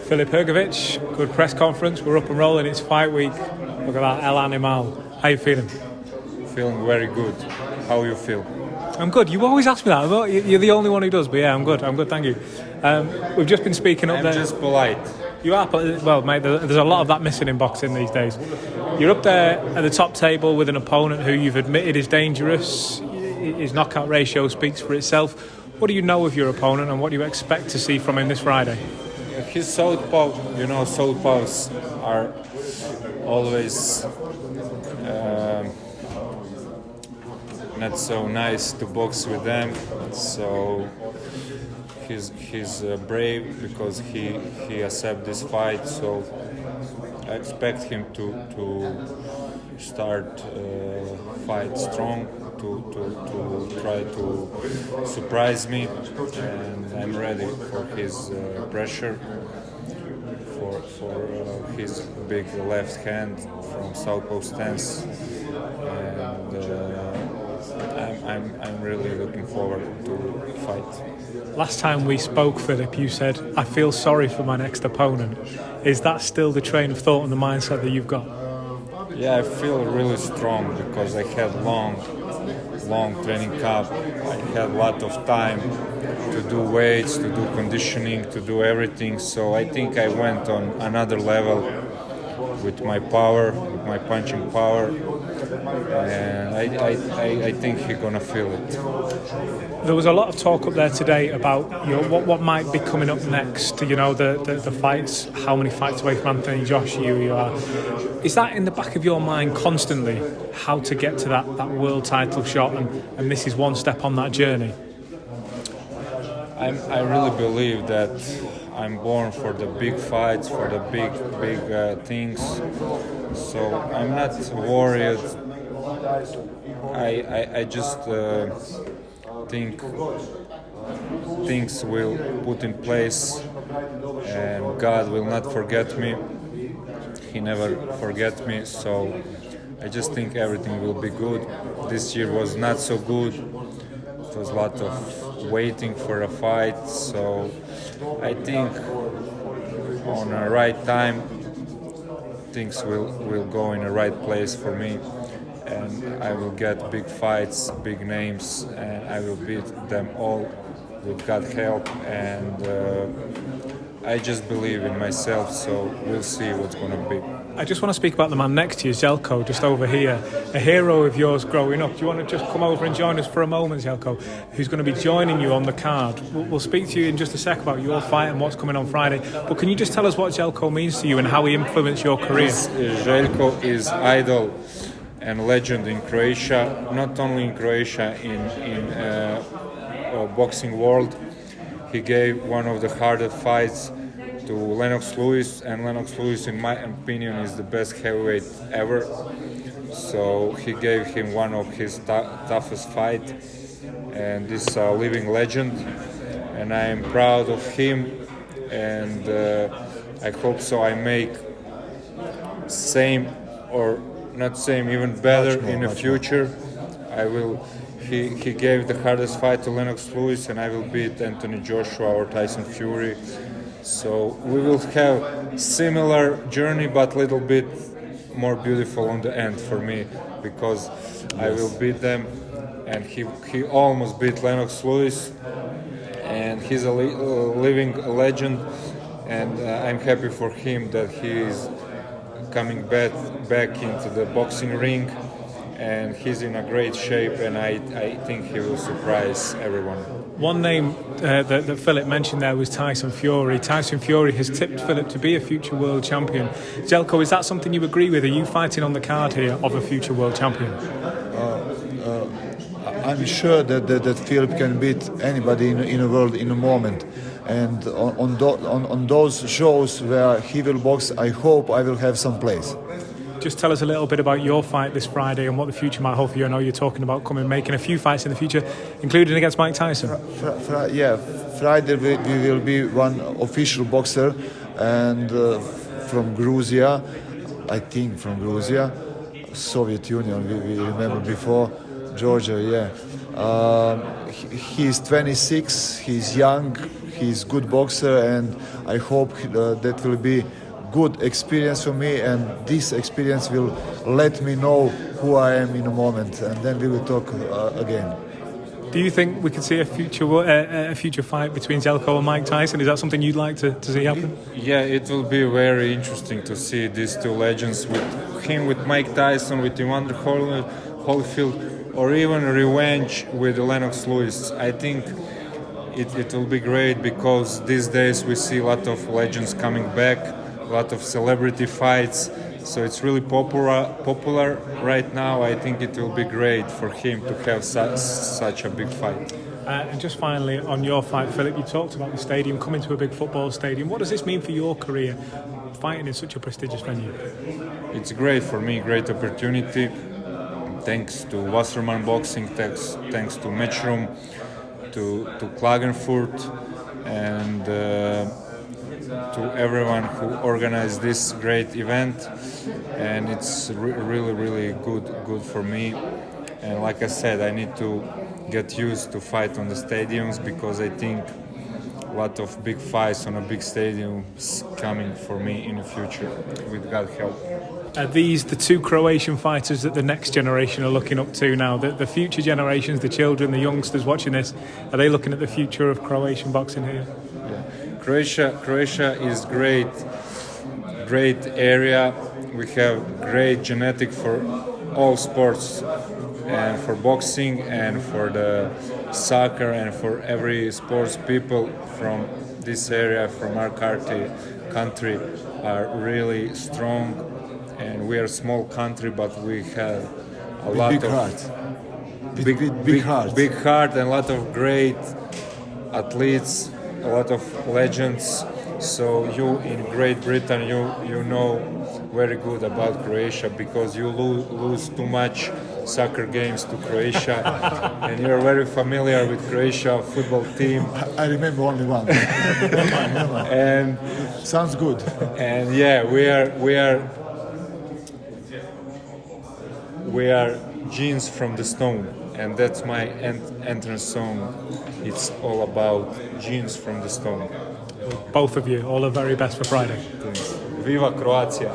Filip Hrgovic, good press conference. We're up and rolling. It's fight week. Look at that, El Animal. How you feeling? Feeling very good. How you feel? I'm good. You always ask me that. Well, you're the only one who does, but yeah, I'm good. Thank you. We've just been speaking up there. I'm just polite. You are, well, mate, there's a lot of that missing in boxing these days. You're up there at the top table with an opponent who you've admitted is dangerous. His knockout ratio speaks for itself. What do you know of your opponent and what do you expect to see from him this Friday? He's southpaw. You know, southpaws are always not so nice to box with them. So he's brave because he accepts this fight. So I expect him to start fight strong, to try to surprise me, and I'm ready for his pressure, for his big left hand from southpaw stance, and I'm really looking forward to fight. Last time we spoke, Filip, you said, I feel sorry for my next opponent. Is that still the train of thought and the mindset that you've got? Yeah, I feel really strong because I had long training camp. I had a lot of time to do weights, to do conditioning, to do everything. So I think I went on another level with my power, with my punching power, and I think he's gonna feel it. There was a lot of talk up there today about what might be coming up next. You know, the fights, how many fights away from Anthony Joshua you are. Is that in the back of your mind constantly, how to get to that world title shot, and this is one step on that journey? I really believe that I'm born for the big fights, for the big things. So I'm not worried. I just think things will put in place, and God will not forget me. He never forgets me. So I just think everything will be good. This year was not so good. It was a lot of waiting for a fight. So I think on the right time things will go in the right place for me, and I will get big fights, big names, and I will beat them all with God's help, and I just believe in myself, so we'll see what's going to be. I just want to speak about the man next to you, Zeljko, just over here, a hero of yours growing up. Do you want to just come over and join us for a moment, Zeljko, who's going to be joining you on the card? We'll speak to you in just a sec about your fight and what's coming on Friday, but can you just tell us what Zeljko means to you and how he influenced your career? Zeljko is idol and legend in Croatia, not only in Croatia, in boxing world. He gave one of the hardest fights to Lennox Lewis, and Lennox Lewis, in my opinion, is the best heavyweight ever. So he gave him one of his toughest fight, and this is a living legend, and I am proud of him, and I hope so I make same or not same, even better in the future. I will. He gave the hardest fight to Lennox Lewis, and I will beat Anthony Joshua or Tyson Fury. So we will have similar journey, but little bit more beautiful on the end for me, because I will beat them, and he almost beat Lennox Lewis, and he's a living legend, and I'm happy for him that he is coming back into the boxing ring, and he's in a great shape, and I think he will surprise everyone. One name that Filip mentioned there was Tyson Fury. Tyson Fury has tipped Filip to be a future world champion. Zeljko, is that something you agree with? Are you fighting on the card here of a future world champion? I'm sure that Filip can beat anybody in the world in a moment. And on those shows where he will box, I hope I will have some place. Just tell us a little bit about your fight this Friday and what the future might hold for you. I know you're talking about making a few fights in the future, including against Mike Tyson. Friday we will be one official boxer, and from Georgia, I think from Georgia, Soviet Union. We remember before Georgia. Yeah, he's 26. He's young. He's good boxer, and I hope that will be good experience for me, and this experience will let me know who I am in a moment, and then we will talk again. Do you think we could see a future fight between Zeljko and Mike Tyson? Is that something you'd like to see happen? Yeah, it will be very interesting to see these two legends, with Mike Tyson, with Evander Holyfield, or even revenge with Lennox Lewis. I think it will be great, because these days we see a lot of legends coming back, a lot of celebrity fights. So it's really popular right now. I think it will be great for him to have such a big fight. And just finally, on your fight, Filip, you talked about the stadium, coming to a big football stadium. What does this mean for your career, fighting in such a prestigious venue? It's great for me, great opportunity. Thanks to Wasserman Boxing, thanks to Matchroom, to Klagenfurt, and to everyone who organized this great event. And it's really good for me. And like I said, I need to get used to fight on the stadiums, because I think a lot of big fights on a big stadium is coming for me in the future, with God's help. Are these the two Croatian fighters that the next generation are looking up to now? The future generations, the children, the youngsters watching this, are they looking at the future of Croatian boxing here? Yeah. Croatia is great area. We have great genetic for all sports, and for boxing, and for the soccer, and for every sports. People from this area, from our country, are really strong. And we are a small country, but we have a lot big of heart. big heart, and a lot of great athletes, a lot of legends. So you in Great Britain, you know very good about Croatia, because you lose too much soccer games to Croatia, and you're very familiar with Croatia football team. I remember only one. Never mind. And Sounds good. And yeah, we are genes from the stone, and that's my entrance song. It's all about genes from the stone. Both of you, all the very best for Friday. Viva Croatia!